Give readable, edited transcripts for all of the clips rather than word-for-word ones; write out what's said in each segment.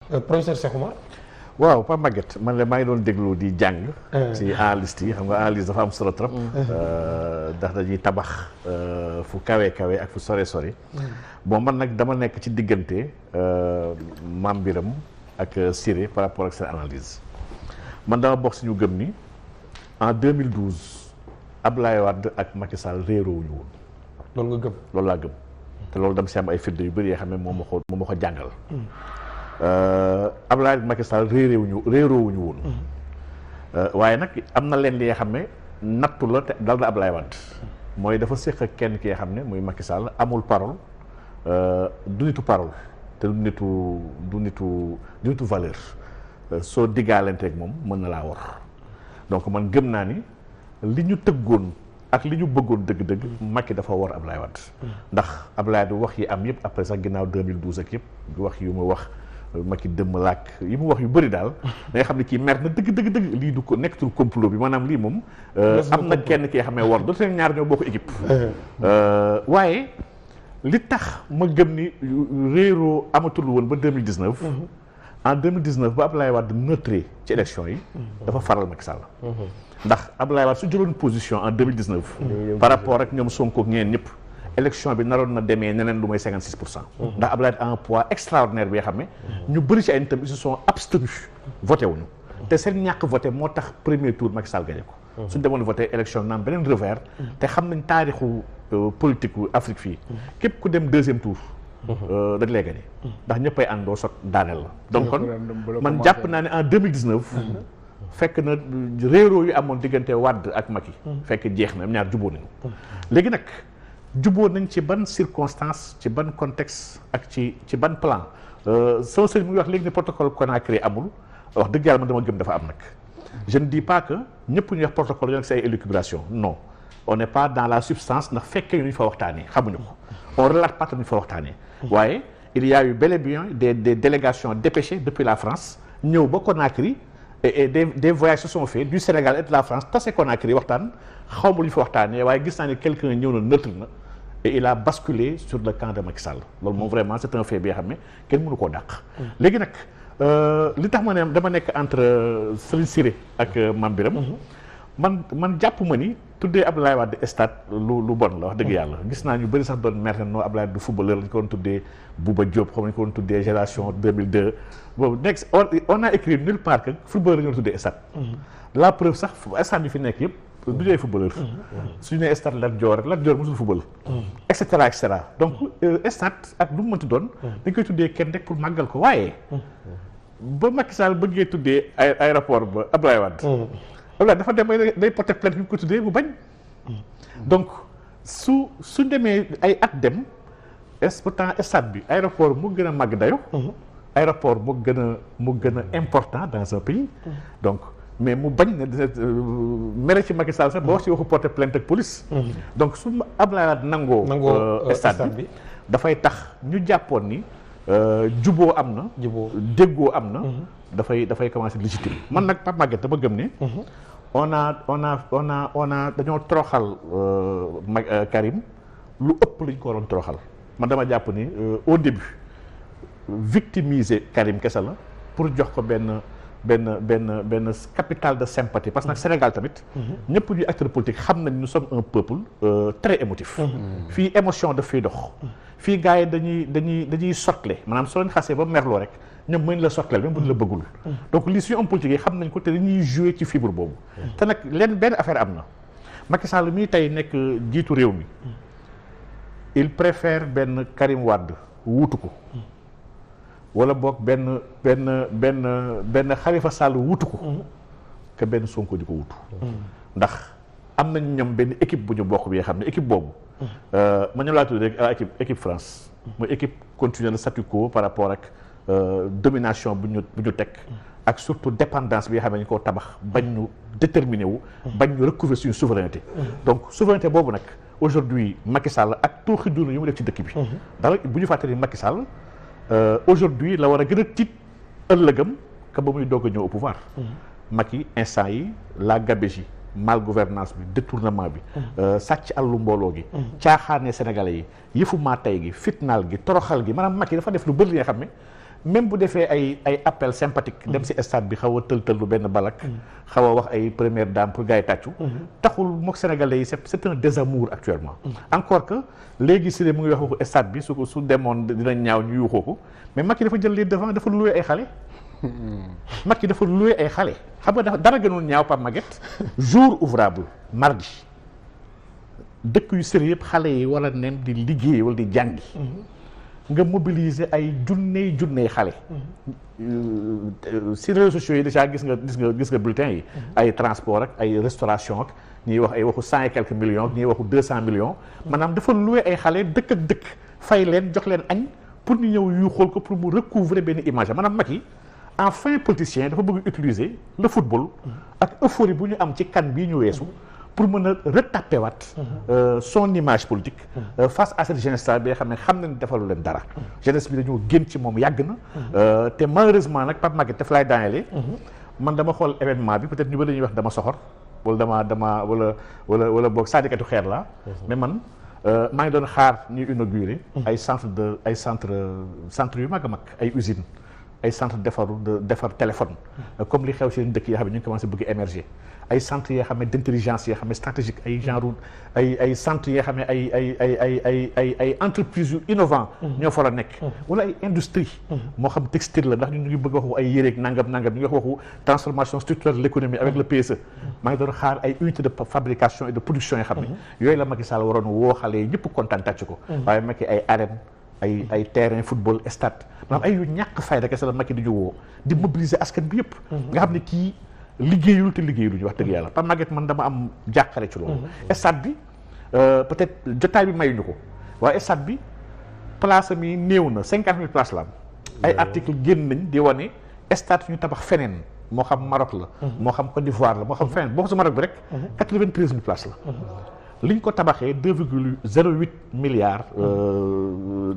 professeur Cheikh Oumar. waaw Pape Maguette man de maa ngi doon déglu di jàng. ci analyste yi xam nga analyse dafa am solo trop. ndax dañuy tabax fu kawe kawe ak fu sore sori. bon man nag dama nekk ci diggante Mame Birame ak Siré par rapport ak seen analyse man dama bokk si ñu gëm ni en 2012 Abdoulaye Wade ak Macky Sall réeroowuñu woon. loolu nga gëm. loolu laa gëm te loolu dama si am ay firnde yu bëri yoo xam ne moom ma ko jàngal. Abdoulaye ak Macky Sall réeroowuñu woon. waaye nag am na leen li nga xam ne nattu la te dal na Abdoulaye Wade mooy dafa séq ak kenn ki nga xam ne muy Macky Sall amul parole du nitu parole te du nitu valeur soo diggaalanteeg moom mën na laa war donc man gëm naa ni li ñu tëggoon ak li ñu bëggoon dëgg-dëgg Macky dafa war Abdoulaye Wade ndax Abdoulaye Wade wax yi am yëpp après sax ginnaaw 2012 ak yëpp wax yu mu wax Macky dëmm laak yi mu wax yu bëri daal da nga xam ne kii mer na dëgg lii du ko nekkatul complot bi maanaam lii moom am na kenn ki nga xam ne war dootu leen ñaar ñoo bokk équipe waaye li tax ma gëm ni réeroo amatul woon ba 2019 en 2019 ba Abdoulaye Wade neutré ci élection yi dafa faral Macky Sall ndax Abdoulaye Wade su jëloon position en 2019 par rapport ak ñoom Sonko ak ñeneen ñëpp élection bi naroon na demee neneen lu mooy 56%. ndax Abdoulaye a un poids extraordinaire bi nga xam ne ñu bëri ci ay nitam ils se sont abstenus voté wuñu te seen ñàkk voté moo tax premier tour Macky Sall gagné ko suñ demoon voté élection naam beneen revers te xam nañ taarixu politique u Afrique fii képp ku dem deuxième tour dañ lay gagné ndax ñëppay àndoo sot daaneel la donc kon man jàpp naa ne en 2019 fekk na réeroo yu amoon diggante Wade ak Macky fekk jeex na ñaar juboo nañu léegi nag juboo nañ ci ban circonstance ci ban contexte ak ci ban plan sama sëriñ mu ngi wax léegi ne protocole Conakry amul wax dëgg yàlla man dama gëm dafa am nag je ne dis pas que ñëpp ñu wax protocole yoo nekk si ay élucubration non on n'est pas dans la substance ndax fekkee ñu fa waxtaanee xamuñu ko on relate pas ñu fa waxtaanee waaye il y a eu bel et bien des délégations dépêchées depuis la France ñëw ba Conakry et des voyages se sont faits du Sénégal et de la France tase Conakry waxtaan xaw ma lu ñu fa waxtaanee waaye gis naa ne quelqu'un ñëw na neutre na et il a basculé sur le camp de Macky Sall loolu moom vraiment c'est un fait bi nga xam ne kenn mënu koo dàq. léegi nag li tax ma ne dama nekk entre Serigne Siré ak Mame Birame man jàpp ma ni tuddee Abdoulaye Wade stade lu bon la wax dëgg yàlla gis naa ñu bëri sax doon mer noo Abdoulaye Wade du footballeur lañu ko doon tuddee Bouba Diop xam nañu ko doon tuddee génération 2002 boobu nekk on a écrit nulle part que footballeur la ñu tuddee stade la preuve sax stade bi fi nekk yëpp du ñooy footballeur suñu nee stade Lat Dior mosul football et cetera donc stade ak lu mu mënti doon dañ koy tuddee kenn rek pour màggal ko waaye ba Macky Sall bëggee tuddee aéroport ba Abdoulaye Wade Abdoulaye dafa dem day porter plainte bi mu ko tuddee mu bañ donc su demee ay at dem pourtant stade bi aéroport mu gën a màgg dayo aéroport mu gën a important dans un pays donc mais mu bañ ne mere ci Macky Sall sax ba wax ci waxu porter plainte ak police donc su Abdoulaye Wade nangoo stade bi dafay tax ñu jàppoon ni juboo am na déggoo am na dafay commencer légitime man nag Pape Maguette dama gëm ne on a dañoo toroxal Karim lu ëpp lu ñu ko waroon toroxal man dama jàpp ni au début victimiser Karim kese la pour jox ko benn capital de sympathie parce que nag Sénégal tamit ñëpp ñuy acteurs politiques xam nañ nous sommes un peuple très émotif fii émotion daf fiy dox fii gars yi dañuy sotle maanaam soo leen xasee ba merloo rek ñoom mën la sotleel même bu ñu la bëggul donc lii suñu homme politique yi xam nañ ko te dañuy jouer ci fibre boobu te nag benn affaire am na Macky Sall mii tey nekk jiitu réew mi il préfère benn Karim Wade wuutu ko wala boog benn Khalifa Sall wuutu ko que benn Sonko di ko wuutu ndax am nañ ñoom benn équipe bu ñu bokk bi nga xam ne équipe boobu ma ñoom laa tudd rek équipe France mooy équipe continuer le statu quo par rapport ak domination bu ñu teg ak surtout dépendance bi nga xam ne ñu koo tabax bañ ñu déterminé wu bañ ñu recouvrer suñu souveraineté donc souveraineté boobu nag aujourd'hui Macky Sall ak tooxi duna yu mu def ci dëkk bi ndax bu ñu fàttali Macky Sall aujourd'hui la war a gën a tiit ëllëgam ka ba muy doog a ñëw au pouvoir Macky instant yi la gabegie mal gouvernance bi détournement bi sàcc àllu mbooloo gi caaxaane sénégalais yi yëfu maa tey gi fitnaal gi toroxal gi maanaam Macky dafa def lu bëri li nga xam ne même bu defee ay appel sympathique dem si stade bi xaw a tël-tël lu benn balak xaw a wax ay première dame pour gars yi tàccu taxul mook sénégalais yi c'est un désamour actuellement encore que léegi si mu ngi wax waxu stade bi su demoon dina ñaaw ñu yuuxoo ko mais Macky dafa jël les devant dafa loué ay xale Macky dafa loué ay xale xam nga dafa dara gënul ñaaw Pape Maguette jour ouvrable mardi dëkk yu sérieux yëpp xale yi wala nen di liggéey wala di jàngi nga mobiliser ay junney xale si réseaux sociaux yi déjà gis nga bulletins yi ay transport ak ay restauration ak ñuy wax ay waxu 100 et quelques millions ñuy waxu 200 millions maanaam dafa loué ay xale dëkk ak dëkk fay leen jox leen añ pour ñu ñëw yu xool ko pour mu recouvrer benn image maanaam Macky enfin politicien dafa bëgg utiliser le football ak euphorie bu ñu am ci CAN bii ñu weesu pour mën a retaper waat son image politique face à cette jeunesse bi nga xam ne xam nañ defalu leen dara jeunesse bi dañoo génn ci moom yàgg na te malheureusement nag Pape Maguette daf laay daanelee man dama xool événement bi peut-être ñu ba dañuy wax dama soxor wala dama wala boog saadikatu xeer la mais man maa ngi doon xaar ñuy inaugurer ay centre yu mag a mag ay usines ay centre defar téléphone comme li xew seen dëkk yoo xam ne ñu ngi commencé bëgg émerger ay centres yoo xam ne d'intelligence yoo xam ne stratégique ay genre ay centres yoo xam ne ay entreprises yu innovant ñoo fa la nekk wala ay industrie moo xam textile la ndax ñu ngi bëgg waxu ay yéreeg nangam ñu ngi wax waxu transformation structurelle de l'économie avec le PSE maa ngi doon xaar ay unités de fabrication et de production yoo xam ne yooyu la Macky Sall waroon woo xale yi ñëpp kontaan tàcc ko waaye Macky ay arène ay terrain football stade maanaam ay yu ñàkk fayda kese la Macky di ñu woo di mobiliser askan bi yëpp nga xam ne kii liggéeyul te liggéeyul ñu wax dëgg yàlla Pape Maguette man dama am jàqare ci loolu stade bi peut-être jotaay bi mayuñu ko waaye stade bi place mi néew na 50 000 places la am ay article génn nañ di wane stade ñu tabax feneen moo xam Maroc la moo xam Côte d'Ivoire la moo xam feneen boo ko sa Maroc bi rek 93 000 places la li ñu ko tabaxee 2,08 milliards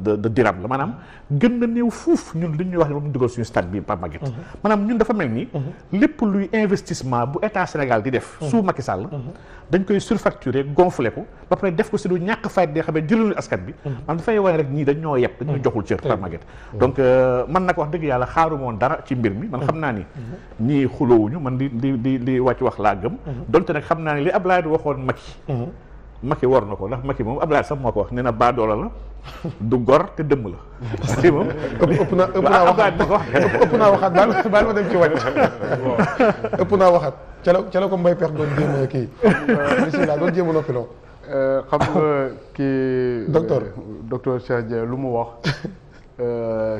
de dirham la maanaam gën na néew fuuf ñun li ñuy wax ne moom ñu dugal suñu stade bi Pape Maguette maanaam ñun dafa mel ni lépp luy investissement bu état Sénégal di def sous Macky Sall dañ koy surfacturer gonfler ko ba pare def ko si du ñàkk fayda yoo xam ne jëluñu askan bi maanaam dafay wane rek ñii dañ ñoo yeb dañoo joxul cër Pape Maguette donc man nag wax dëgg yàlla xaaruma woon dara ci mbir mi man xam naa ni ñii xuloowuñu man di wàcc wax laa gëm donte nag xam naa ni li Abdoulaye waxoon Macky war na ko ndax Macky moom Abdoulaye sax moo ko wax nee na baadoola la du gor te dëmm la. Macky moom ëpp naa waxaat baal ma dem ci wàcc. ëpp naa waxaat ca la ko mbay pex doon jéem a kii bisimilah doon jéem a noppiloo. xam nga kii. docteur Cheikh Dieng lu mu wax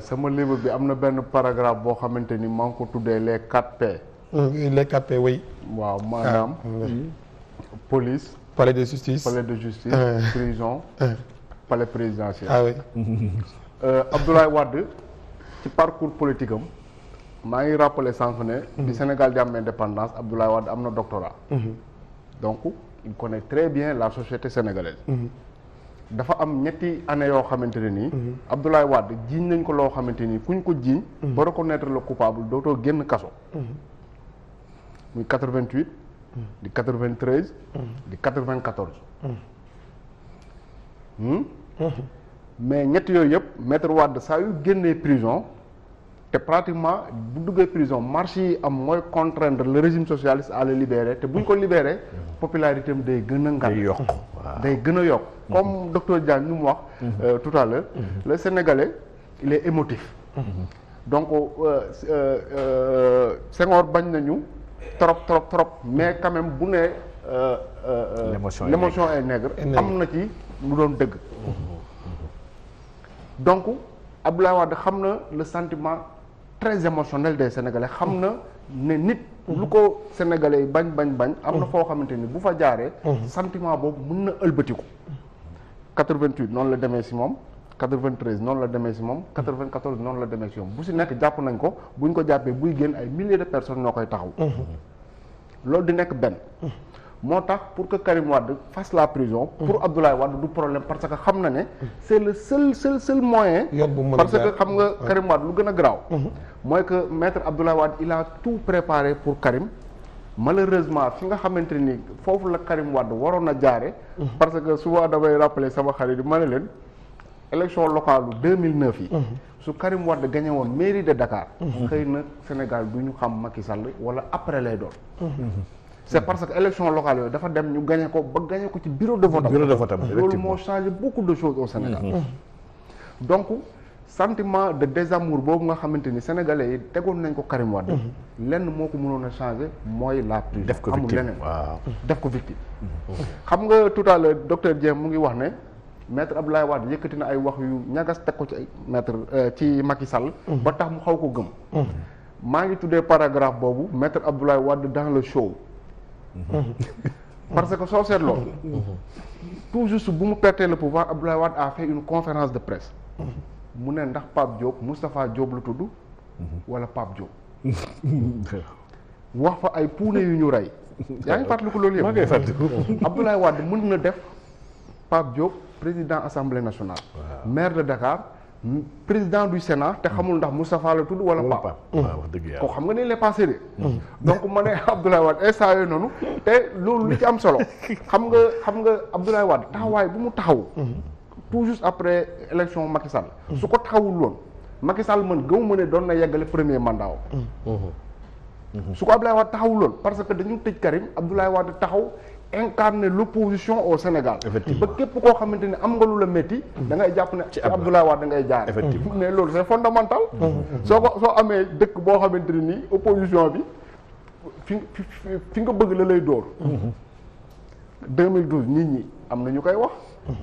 sama livre bi am na benn paragraphe boo xamante ni maa ngi ko tuddee les 4P. les 4P oui. waaw maanaam. police. palais de justice prison palais présidentiel. Ah oui. Abdoulaye Wade ci parcours politique am maa ngi rappelé sànq ne. bi Sénégal di am indépendance Abdoulaye Wade am na doctorat. donc il connaît très bien la société sénégalaise. dafa am ñetti année yoo xamante ne nii. Abdoulaye Wade jiiñ nañ ko loo xamante ni kuñ ko jiiñ. ba reconnaître le coupable dootoo génn kaso. muy 88. di 93. di 94. mais ñett yooyu yëpp maître Wade saa yu génnee prison te pratiquement bu duggee prison marche yi am mooy contraindre le régime socialiste à le libérer te buñ ko libérer popularité am day gën a ngan day gën a yokk comme docteur Diagne ñu mu wax tout à l'heure le Sénégalais il est émotif donc Senghor bañ nañu trop mais quand même bu ne l'émotion est nègre am na ci lu doon dëgg donc Abdoulaye Wade xam na le sentiment très émotionnel des Sénégalais xam na ne nit lu ko Sénégalais yi bañ am na foo xamante ni bu fa jaaree sentiment boobu mën na ëlbatiku 88 noonu la demee si moom 93 noonu la demee si moom 94 noonu la demee si moom bu si nekk jàpp nañ ko buñ ko jàppee buy génn ay milliers de personnes ñoo koy taxaw loolu di nekk benn moo tax pour que Karim Wade fasse la prison pour Abdoulaye Wade du problème parce que xam na ne c'est le seul moyen parce que xam nga Karim Wade lu gën a garaaw mooy que maître Abdoulaye Wade il a tout préparé pour Karim malheureusement fi nga xamante ni foofu la Karim Wade waroon a jaare parce que souvent damay rappeler sama xarit yi ma ne leen élection locale 2009 yi. su Karim Wade gagné woon mairie de Dakar. xëy na Sénégal du ñu xam Macky Sall wala après lay doon. c'est parce que élection locale yooyu dafa dem ñu gagné ko ba gagné ko ci bureau de vote. bureau de vote loolu moo changé beaucoup de choses au Sénégal. donc sentiment de désamour boobu nga xamante ni sénégalais yi tegoon nañ ko Karim Wade. lenn moo ko mënoon a changé mooy la prison. def ko amul victime leneen waaw. def ko victime. xam nga tout à l'heure docteur Dieng mu ngi wax ne maître Abdoulaye Wade yëkkati na ay wax yu ñagas teg ko ci ay maître ci Macky Sall. ba tax mu xaw ko gëm. maa ngi tuddee paragraphe boobu maître Abdoulaye Wade dans le show. parce que soo seetloo. tout juste bu mu pertee le pouvoir Abdoulaye Wade a fait une conférence de presse. mu ne ndax Pape Diop Moustapha Diop la tudd. wala Pape Diop. wax fa ay puune yu ñu rey. yaa ngi fàttaliku loolu yëpp. maa ngi fàttaliku. Abdoulaye Wade mën na def Pape Diop président assemblée nationale. maire de Dakar président du Sénat te xamul ndax Moustapha la tudd wala Pape. waaw wax dëgg yàlla. ko xam nga ni les passé de. donc ma ne Abdoulaye Wade instant yooyu noonu te loolu li ci am solo xam nga Abdoulaye Wade taxawaay bu mu taxaw. tout juste après élection Macky Sall. su ko taxawul woon Macky Sall man gëw ma ne doon na yeggale premier mandat su ko Abdoulaye Wade taxawul woon parce que dañu tëj Karim Abdoulaye Wade taxaw incarner l'opposition au Sénégal. Effectivement. ba képp koo xamante ni am nga lu la métti. da ngay jàpp ne ci Abdoulaye Wade da ngay jaar. Effectivement. mais loolu c'est fondamental. soo amee dëkk boo xamante ni nii opposition bi fi nga bëgg la lay dóor. 2012 nit ñi am na ñu koy wax.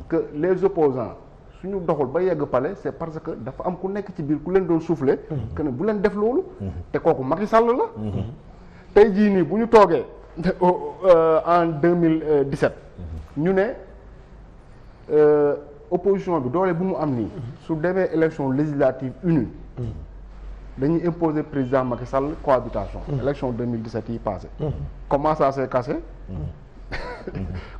que les opposants suñu doxul ba yegg palais c'est parce que dafa am ku nekk ci biir ku leen doon souffler. que ne bu leen def loolu. te kooku Macky Sall la. tey jii nii bu ñu toogee en 2017. ñu ne opposition bi doole bu mu am nii. su demee élection législative unie. dañuy imposer président Macky Sall cohabitation. élection 2017 yi passé. comment ça s'est cassé.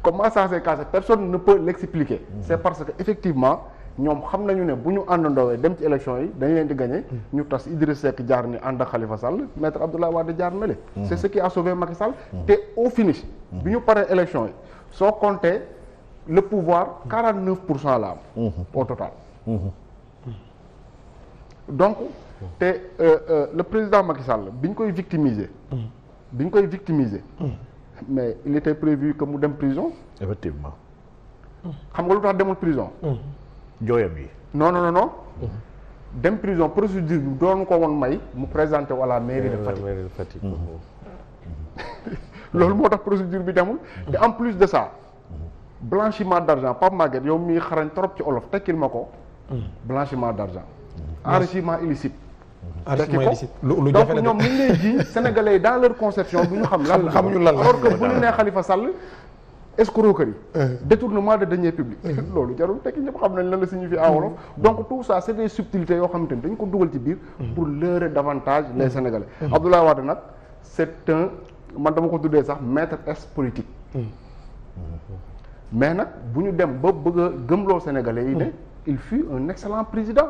Comment ça s'est cassé personne ne peut l'expliquer. C'est parce que effectivement ñoom xam nañu ne bu ñu àndandoowee dem ci élection yi dañ leen di gagner ñu tas Idriss Seck jaar ni ànd ak Khalifa Sall maître Abdoulaye Wade jaar na le. C'est ce qui a sauvé Macky Sall. te au finish. bi ñu paree élection yi soo compter le pouvoir 49% la am. au total. donc te le président Macky Sall bi ñu koy victimiser. mais il était prévu que mu dem prison. effectivement. xam nga lu tax demul prison. jooyam yi. non. dem prison procédure bi doon ko woon may mu présenter wala mairie de Fatick. loolu moo tax procédure bi demul. te en plus de ça. blanchiment d'argent Pape Maguette yow mii xarañ trop ci olof tekkil ma ko. blanchiment d'argent. enrichissement illicite. enrichissement illicite lu donc jafe la ñoom ni ñu lay ji sénégalais yi dans leur conception du ñu xam lan la xamuñu lan la alors que bu ñu nee Khalifa Sall escroquerie détournement de deniers publics loolu jarul tekki ñëpp xam nañ lan la signifie en wolof donc tout ça c'est des subtilités yoo xamante ni dañ ko dugal ci biir pour leurrer davantage les sénégalais Abdoulaye Wade nag c'est un man dama ko tuddee sax maître S politique mais nag bu ñu dem ba bëgg a gëmloo sénégalais yi ne il fut un excellent président.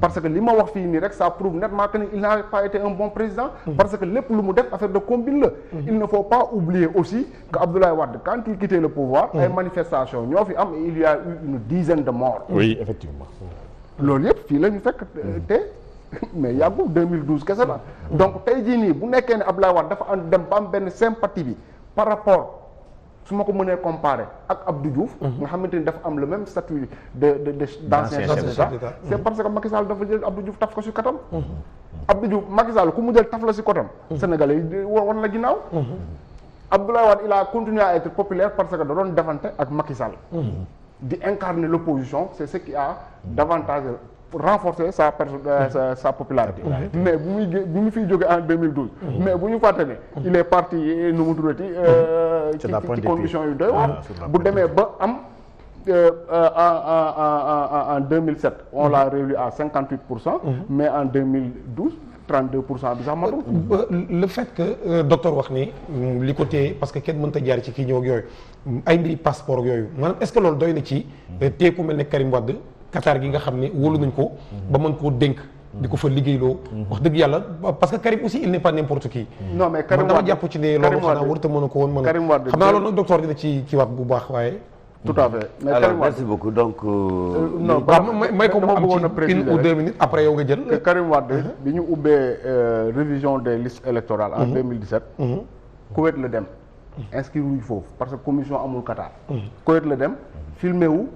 parce que li ma wax fii nii rek ça prouve nettement que il n'a pas été un bon président. parce que lépp lu mu def affaire de combine la. il ne faut pas oublier aussi que Abdoulaye Wade quand il quittait le pouvoir. ay manifestations ñoo fi am et il y a eu une dizaine de morts. oui effectivement. loolu yëpp fii la ñu fekk te mais yàggul 2012 kese la. donc tey jii nii bu nekkee ne Abdoulaye Wade dafa am dem ba am benn sympathie bi par rapport. su ma ko mënee comparer ak Abdou Diouf. nga xamante ni dafa am le même statut d'ancien chef d'État. c'est parce que Macky Sall dafa jël Abdou Diouf taf ko ci katam. Abdou Diouf Macky Sall ku mu jël taf la ci kotam. Sénégalais yi wan la ginnaaw. Abdoulaye Wade il a continué à être populaire parce que da doon defante ak Macky Sall. di incarner l'opposition c'est ce qui a davantage renforcer sa popularité. mais bu mu fiy jóge en 2012. mais bu ñu fàtte ne. il est parti nu mu tuddati. ci conditions yu doy waar. bu demee ba am en 2007. on l'a réélu à 58%. mais en 2012. 32% bi sax matul. le fait que docteur wax ni li ko téye parce que kenn mënta jaar ci kii ñëw ak yooyu ay mbiri passeport yooyu maanaam est-ce que loolu doy na ci téye ku mel ne Karim Wade Qatar gi nga xam ne wóolu nañ ko ba mën koo dénk di ko fa liggéeyloo wax dëgg yàlla parce que Karim aussi il n'est pas n'importe qui. non mais Karim Wade dama jàpp ci ne loolu xanaa warut a mën a ko woon mën a xam naa loolu nag docteur dina ci waat bu baax waaye tout à fait mais alors Karim Wade merci beaucoup donc. non may ko mu am ci 1 ou 2 minutes après yow nga jël. que Karim Wade bi ñu ubbee révision des listes électorales en 2017. Koweït la dem. inscrire wuñ foofu parce que commission amul Qatar. Koweït la dem filmé wu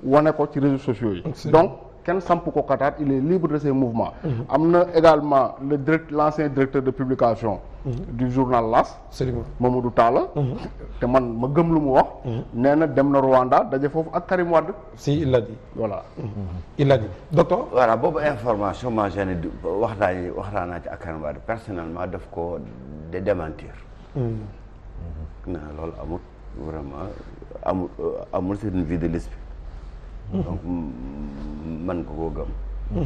wane ko ci réseaux sociaux yi. donc kenn samp ko Qatar il est libre de ses mouvements. am na également l'ancien directeur de publication. du journal L'As. Mamadou Talla. te man ma gëm lu mu wax. nee na dem na Rwanda daje foofu ak Karim Wade. si il l'a dit. voilà. il l'a dit docteur. voilà boobu information ma gêné waxtaan naa ci ak Karim Wade personnellement daf ko démentir. na loolu amul vraiment amul c'est une vie de l'esprit donc man ko koo gëm